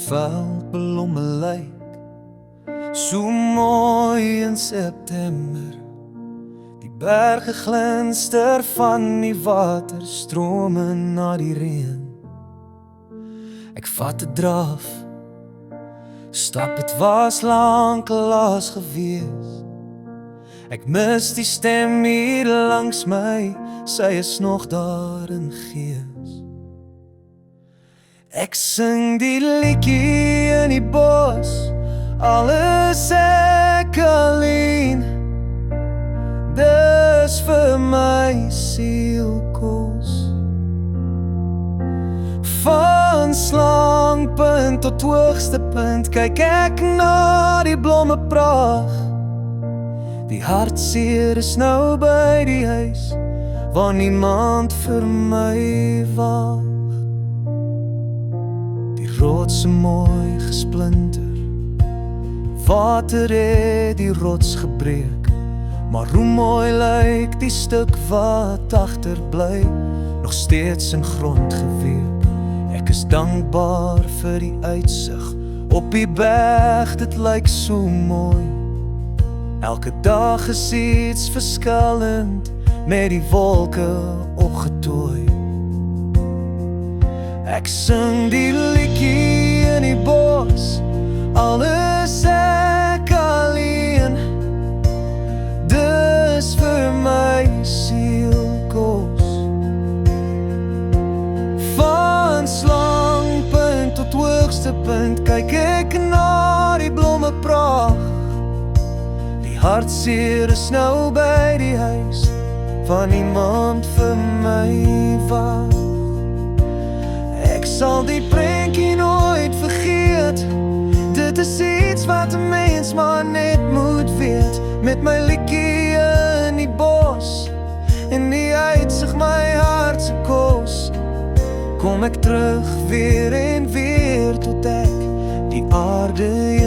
veldblomme lyk so mooi in September. Die berge glinster van die water, strome na die reën. Ek vat 'n draf, stap, het was lanklaas gewees. Ek mis die stem hier langs my, sy is nog daar in gees. Ek sing die liedjie in die bos, alles ek alleen. Dis vir my sielkos. Van slangpunt tot hoogste punt kyk ek na die blomme praag. Die hartseer is nou by die huis waar niemand vir my wag. Die rotse mooi gesplinter, water het die rots gebreek, maar hoe mooi lyk die stuk wat agterbly, nog steeds in grond geweek. Ek is dankbaar vir die uitsig op die berg, dit lyk so mooi. Elke dag is iets verskillend met die wolke opgetooi. Ek sing die liedjie in die bos, alles ek alleen. Dis vir my sielkos. Van slangpunt tot hoogste punt kyk ek na die blomme praag. Die hartseer is nou by die huis waar niemand vir my wag. Ek sal die prentjie nooit vergeet, dit is iets wat 'n mens maar net moet weet. Met my liedjie in die bos, en die uitsig my hart se kos, kom ek terug weer en weer tot ek die aarde